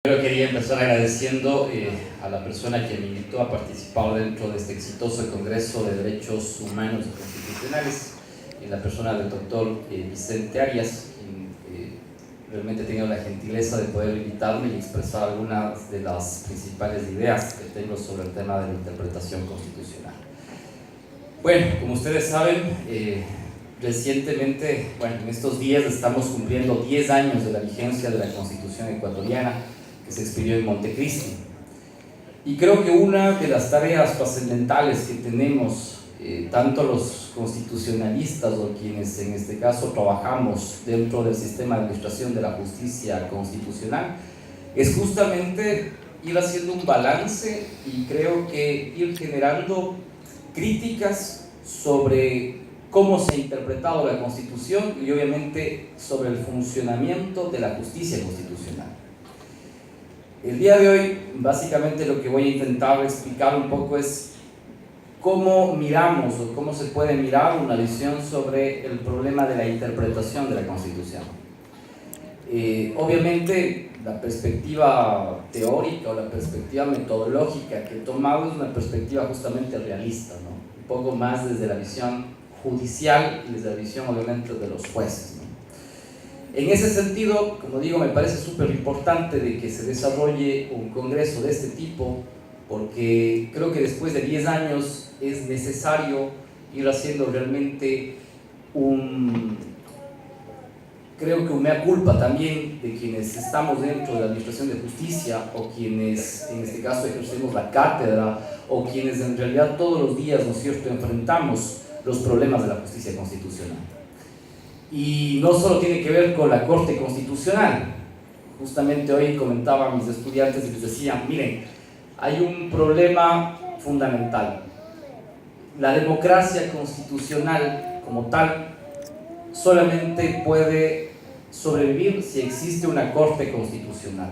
Yo quería empezar agradeciendo a la persona que me invitó a participar dentro de este exitoso Congreso de Derechos Humanos y Constitucionales, en la persona del doctor Vicente Arias, quien realmente ha tenido la gentileza de poder invitarme y expresar algunas de las principales ideas que tengo sobre el tema de la interpretación constitucional. Bueno, como ustedes saben, recientemente, en estos días estamos cumpliendo 10 años de la vigencia de la Constitución ecuatoriana que se expidió en Montecristi. Y creo que una de las tareas trascendentales que tenemos, tanto los constitucionalistas o quienes en este caso trabajamos dentro del sistema de administración de la justicia constitucional, es justamente ir haciendo un balance y creo que ir generando críticas sobre cómo se ha interpretado la Constitución y obviamente sobre el funcionamiento de la justicia constitucional. El día de hoy, básicamente lo que voy a intentar explicar un poco es cómo miramos o cómo se puede mirar una visión sobre el problema de la interpretación de la Constitución. Obviamente, la perspectiva teórica o la perspectiva metodológica que he tomado es una perspectiva justamente realista, ¿no? Un poco más desde la visión judicial y desde la visión obviamente de los jueces, ¿no? En ese sentido, como digo, me parece súper importante de que se desarrolle un congreso de este tipo, porque creo que después de 10 años es necesario ir haciendo realmente creo que un mea culpa también de quienes estamos dentro de la administración de justicia o quienes en este caso ejercemos la cátedra o quienes en realidad todos los días, ¿no es cierto?, enfrentamos los problemas de la justicia constitucional. Y no solo tiene que ver con la Corte Constitucional. Justamente hoy comentaba a mis estudiantes y les decía, miren, hay un problema fundamental. La democracia constitucional como tal solamente puede sobrevivir si existe una Corte Constitucional.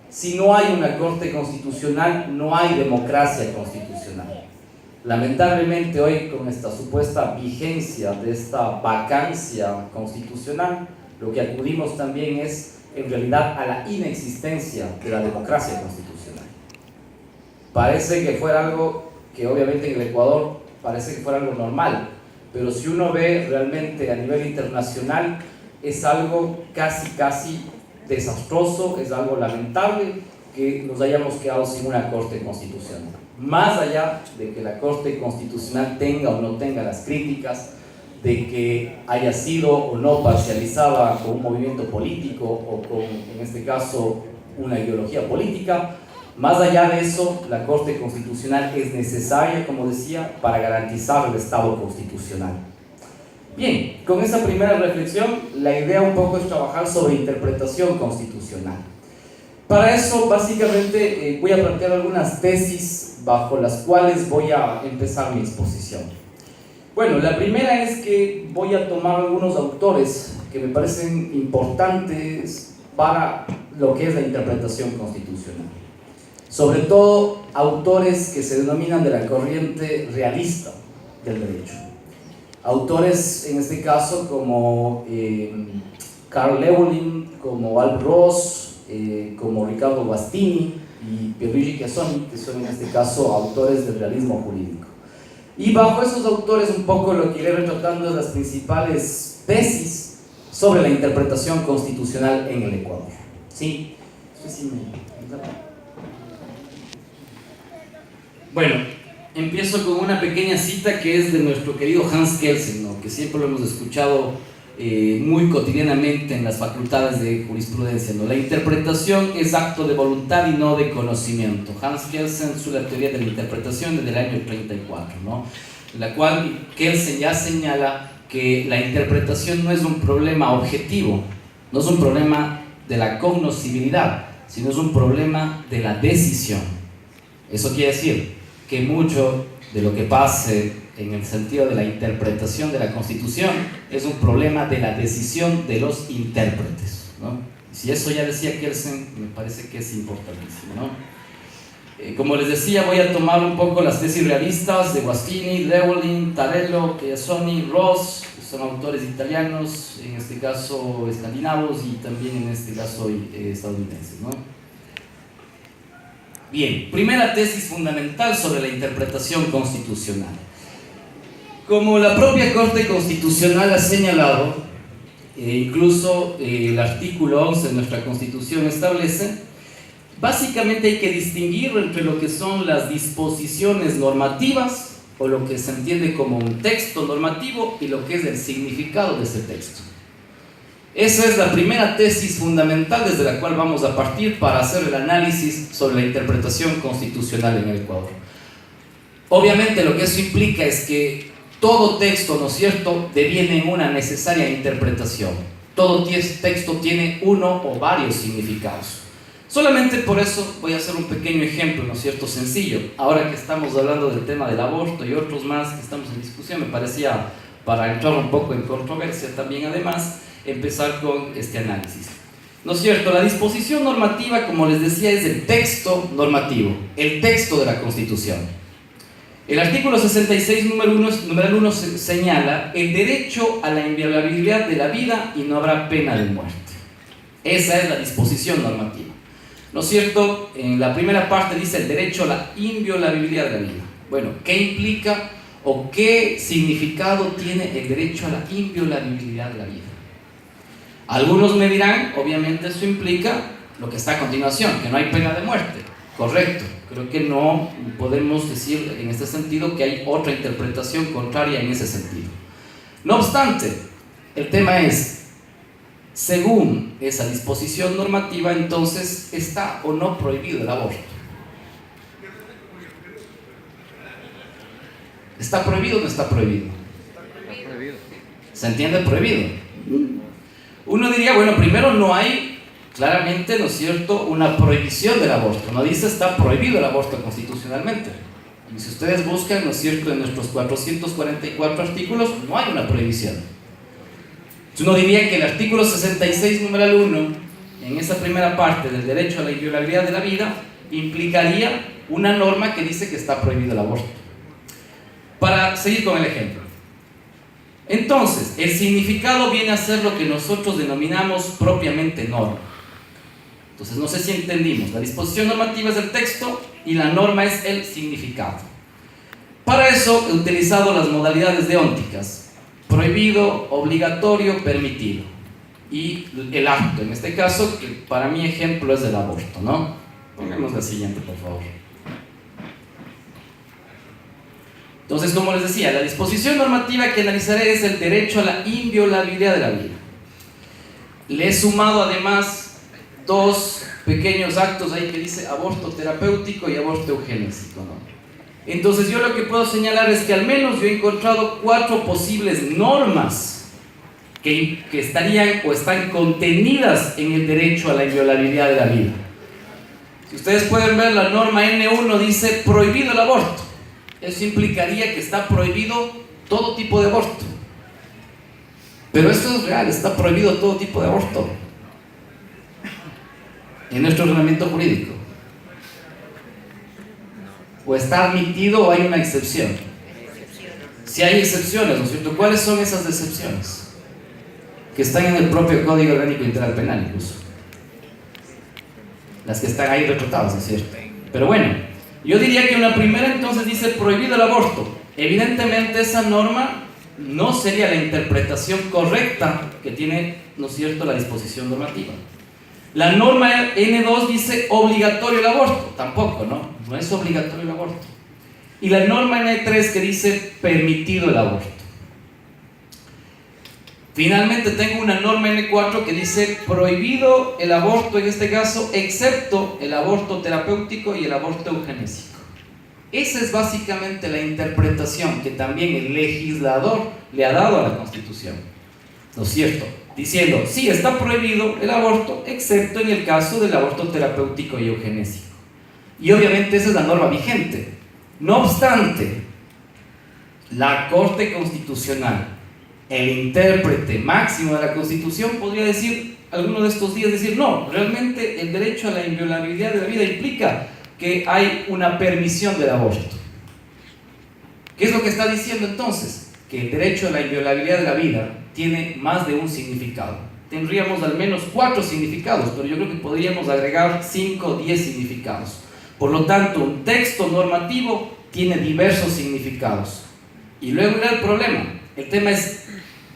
Si no hay una Corte Constitucional, no hay democracia constitucional. Lamentablemente hoy, con esta supuesta vigencia de esta vacancia constitucional, lo que acudimos también es en realidad a la inexistencia de la democracia constitucional. Parece que fuera algo que obviamente en el Ecuador parece que fuera algo normal, pero si uno ve realmente a nivel internacional es algo casi desastroso, es algo lamentable que nos hayamos quedado sin una Corte Constitucional. Más allá de que la Corte Constitucional tenga o no tenga las críticas, de que haya sido o no parcializada con un movimiento político o con, en este caso, una ideología política, más allá de eso, la Corte Constitucional es necesaria, como decía, para garantizar el Estado constitucional. Bien, con esa primera reflexión, la idea un poco es trabajar sobre interpretación constitucional. Para eso, básicamente, voy a plantear algunas tesis bajo las cuales voy a empezar mi exposición. Bueno, la primera es que voy a tomar algunos autores que me parecen importantes para lo que es la interpretación constitucional. Sobre todo, autores que se denominan de la corriente realista del derecho. Autores, en este caso, como Carl Llewellyn, como Alf Ross, como Ricardo Guastini y Pierluigi Casoni, que son en este caso autores del realismo jurídico. Y bajo esos autores un poco lo que iré retratando es las principales tesis sobre la interpretación constitucional en el Ecuador. ¿Sí? Bueno, empiezo con una pequeña cita que es de nuestro querido Hans Kelsen, ¿no?, que siempre lo hemos escuchado muy cotidianamente en las facultades de jurisprudencia, ¿no? La interpretación es acto de voluntad y no de conocimiento. Hans Kelsen, su la teoría de la interpretación desde el año 34, ¿no?, en la cual Kelsen ya señala que la interpretación no es un problema objetivo, no es un problema de la cognoscibilidad, sino es un problema de la decisión. Eso quiere decir que mucho de lo que pase en el sentido de la interpretación de la Constitución es un problema de la decisión de los intérpretes, ¿no? Si eso ya decía Kelsen, me parece que es importantísimo, ¿no? Como les decía, voy a tomar un poco las tesis realistas de Guastini, Llewellyn, Tarello, Casoni, Ross, que son autores italianos, en este caso escandinavos y también en este caso estadounidenses, ¿no? Bien, primera tesis fundamental sobre la interpretación constitucional. Como la propia Corte Constitucional ha señalado, incluso el artículo 11 de nuestra Constitución establece, básicamente hay que distinguir entre lo que son las disposiciones normativas o lo que se entiende como un texto normativo y lo que es el significado de ese texto. Esa es la primera tesis fundamental desde la cual vamos a partir para hacer el análisis sobre la interpretación constitucional en el Ecuador. Obviamente lo que eso implica es que todo texto, ¿no es cierto?, deviene en una necesaria interpretación. Todo texto tiene uno o varios significados. Solamente por eso voy a hacer un pequeño ejemplo, ¿no es cierto?, sencillo. Ahora que estamos hablando del tema del aborto y otros más que estamos en discusión, me parecía, para entrar un poco en controversia también además, empezar con este análisis. ¿No es cierto? La disposición normativa, como les decía, es el texto normativo, el texto de la Constitución. El artículo 66, numeral 1 señala el derecho a la inviolabilidad de la vida y no habrá pena de muerte. Esa es la disposición normativa. ¿No es cierto? En la primera parte dice el derecho a la inviolabilidad de la vida. Bueno, ¿qué implica o qué significado tiene el derecho a la inviolabilidad de la vida? Algunos me dirán, obviamente eso implica lo que está a continuación, que no hay pena de muerte. Correcto, creo que no podemos decir en este sentido que hay otra interpretación contraria en ese sentido. No obstante, el tema es, según esa disposición normativa, entonces, ¿está o no prohibido el aborto? ¿Está prohibido o no está prohibido? Está prohibido. ¿Se entiende prohibido? Uno diría, bueno, primero no hay claramente, ¿no es cierto?, una prohibición del aborto. No dice está prohibido el aborto constitucionalmente. Y si ustedes buscan, ¿no es cierto?, en nuestros 444 artículos, no hay una prohibición. Uno diría que el artículo 66, numeral 1, en esa primera parte del derecho a la inviolabilidad de la vida, implicaría una norma que dice que está prohibido el aborto. Para seguir con el ejemplo. Entonces, el significado viene a ser lo que nosotros denominamos propiamente norma. Entonces, no sé si entendimos. La disposición normativa es el texto y la norma es el significado. Para eso he utilizado las modalidades deónticas: prohibido, obligatorio, permitido. Y el acto, en este caso, que para mi ejemplo es el aborto, ¿no? Pongamos la siguiente, por favor. Entonces, como les decía, la disposición normativa que analizaré es el derecho a la inviolabilidad de la vida. Le he sumado además dos pequeños actos ahí que dice aborto terapéutico y aborto eugenésico, ¿no? Entonces yo lo que puedo señalar es que al menos yo he encontrado 4 posibles normas que estarían o están contenidas en el derecho a la inviolabilidad de la vida. Si ustedes pueden ver, la norma N1 dice prohibido el aborto. Eso implicaría que está prohibido todo tipo de aborto. Pero esto es real, está prohibido todo tipo de aborto en nuestro ordenamiento jurídico. O está admitido o hay una excepción. Si hay excepciones, ¿no es cierto? ¿Cuáles son esas excepciones? Que están en el propio Código Orgánico Integral Penal incluso. Las que están ahí retratadas, ¿no es cierto? Pero bueno, yo diría que una primera entonces dice prohibido el aborto. Evidentemente esa norma no sería la interpretación correcta que tiene, ¿no es cierto?, la disposición normativa. La norma N2 dice obligatorio el aborto. Tampoco, ¿no? No es obligatorio el aborto. Y la norma N3 que dice permitido el aborto. Finalmente tengo una norma N4 que dice prohibido el aborto, en este caso, excepto el aborto terapéutico y el aborto eugenésico. Esa es básicamente la interpretación que también el legislador le ha dado a la Constitución, ¿no es cierto? Diciendo, sí, está prohibido el aborto, excepto en el caso del aborto terapéutico y eugenésico. Y obviamente esa es la norma vigente. No obstante, la Corte Constitucional, el intérprete máximo de la Constitución, podría decir, alguno de estos días, decir, no, realmente el derecho a la inviolabilidad de la vida implica que hay una permisión del aborto. ¿Qué es lo que está diciendo entonces? Que el derecho a la inviolabilidad de la vida tiene más de un significado. Tendríamos al menos 4 significados, pero yo creo que podríamos agregar 5 o 10 significados. Por lo tanto, un texto normativo tiene diversos significados. Y luego era el problema. El tema es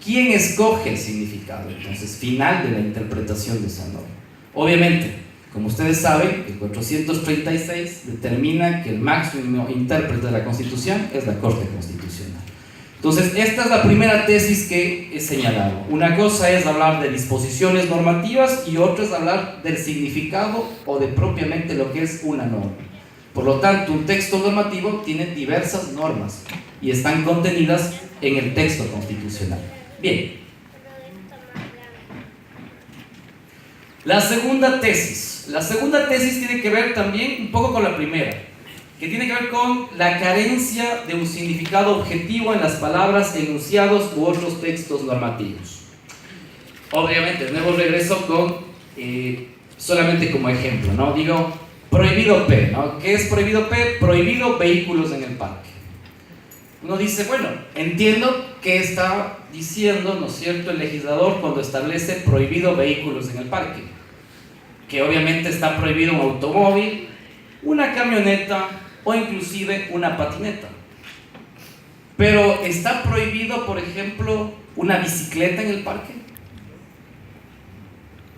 quién escoge el significado, entonces, final de la interpretación de esa norma. Obviamente, como ustedes saben, el 436 determina que el máximo intérprete de la Constitución es la Corte Constitucional. Entonces, esta es la primera tesis que he señalado. Una cosa es hablar de disposiciones normativas y otra es hablar del significado o de propiamente lo que es una norma. Por lo tanto, un texto normativo tiene diversas normas y están contenidas en el texto constitucional. Bien. La segunda tesis tiene que ver también un poco con la primera, que tiene que ver con la carencia de un significado objetivo en las palabras, enunciados u otros textos normativos. Obviamente, de nuevo regreso con solamente como ejemplo, ¿no? Digo, prohibido P, ¿no? ¿Qué es prohibido P? Prohibido vehículos en el parque. Uno dice, bueno, entiendo que está diciendo, ¿no es cierto?, el legislador cuando establece prohibido vehículos en el parque, que obviamente está prohibido un automóvil, una camioneta o inclusive una patineta. Pero ¿está prohibido, por ejemplo, una bicicleta en el parque?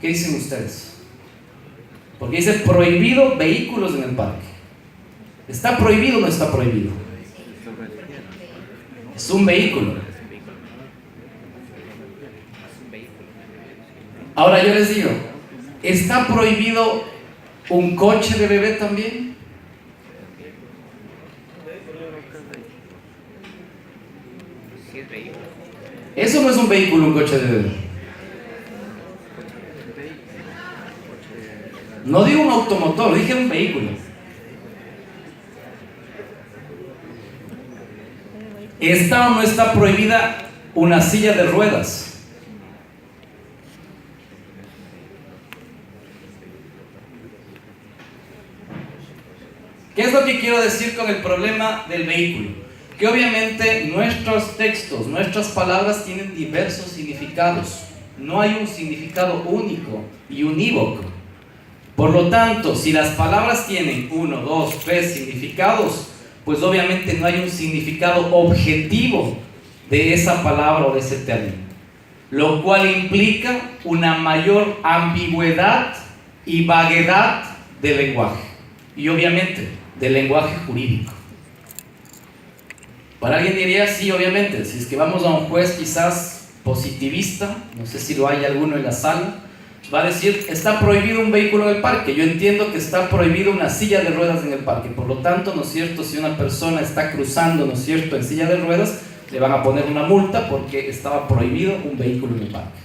¿Qué dicen ustedes? Porque dice prohibido vehículos en el parque. ¿Está prohibido o no está prohibido? Es un vehículo. Ahora yo les digo, ¿está prohibido un coche de bebé también? Eso no es un vehículo, un coche de bebé. No digo un automotor, dije un vehículo. ¿Está o no está prohibida una silla de ruedas? ¿Qué es lo que quiero decir con el problema del vehículo? Que obviamente nuestros textos, nuestras palabras tienen diversos significados. No hay un significado único y unívoco. Por lo tanto, si las palabras tienen 1, 2, 3 significados, pues obviamente no hay un significado objetivo de esa palabra o de ese término, lo cual implica una mayor ambigüedad y vaguedad del lenguaje y obviamente del lenguaje jurídico. Para alguien diría, sí, obviamente, si es que vamos a un juez quizás positivista, no sé si lo hay alguno en la sala, va a decir, está prohibido un vehículo en el parque. Yo entiendo que está prohibido una silla de ruedas en el parque. Por lo tanto, ¿no es cierto? Si una persona está cruzando, ¿no es cierto?, en silla de ruedas, le van a poner una multa porque estaba prohibido un vehículo en el parque.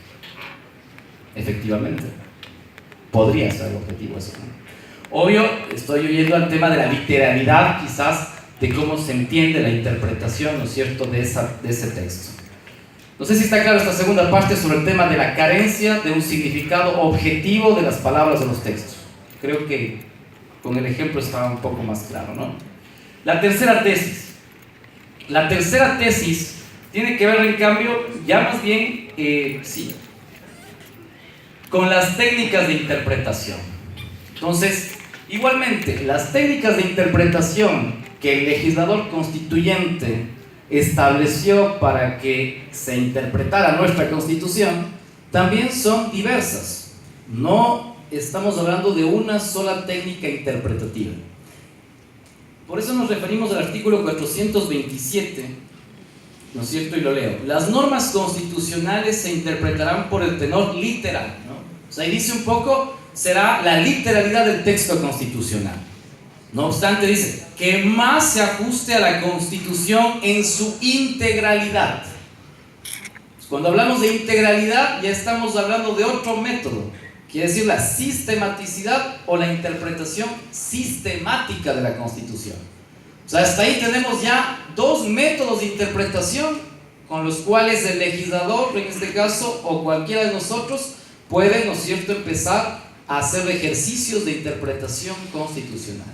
Efectivamente. Podría ser el objetivo eso, ¿no? Obvio, estoy oyendo al tema de la literalidad, quizás, de cómo se entiende la interpretación, ¿no es cierto?, de ese texto. No sé si está claro esta segunda parte sobre el tema de la carencia de un significado objetivo de las palabras de los textos. Creo que con el ejemplo está un poco más claro, ¿no? La tercera tesis. La tercera tesis tiene que ver, en cambio, ya más bien, sí, con las técnicas de interpretación. Entonces, igualmente, las técnicas de interpretación que el legislador constituyente estableció para que se interpretara nuestra Constitución también son diversas. No estamos hablando de una sola técnica interpretativa. Por eso nos referimos al artículo 427, ¿no es cierto? Y lo leo. Las normas constitucionales se interpretarán por el tenor literal, ¿no? O sea, ahí dice un poco, será la literalidad del texto constitucional. No obstante, dice, que más se ajuste a la Constitución en su integralidad. Cuando hablamos de integralidad, ya estamos hablando de otro método. Quiere decir la sistematicidad o la interpretación sistemática de la Constitución. O sea, hasta ahí tenemos ya dos métodos de interpretación con los cuales el legislador, en este caso, o cualquiera de nosotros, puede, ¿no es cierto?, empezar a hacer ejercicios de interpretación constitucional.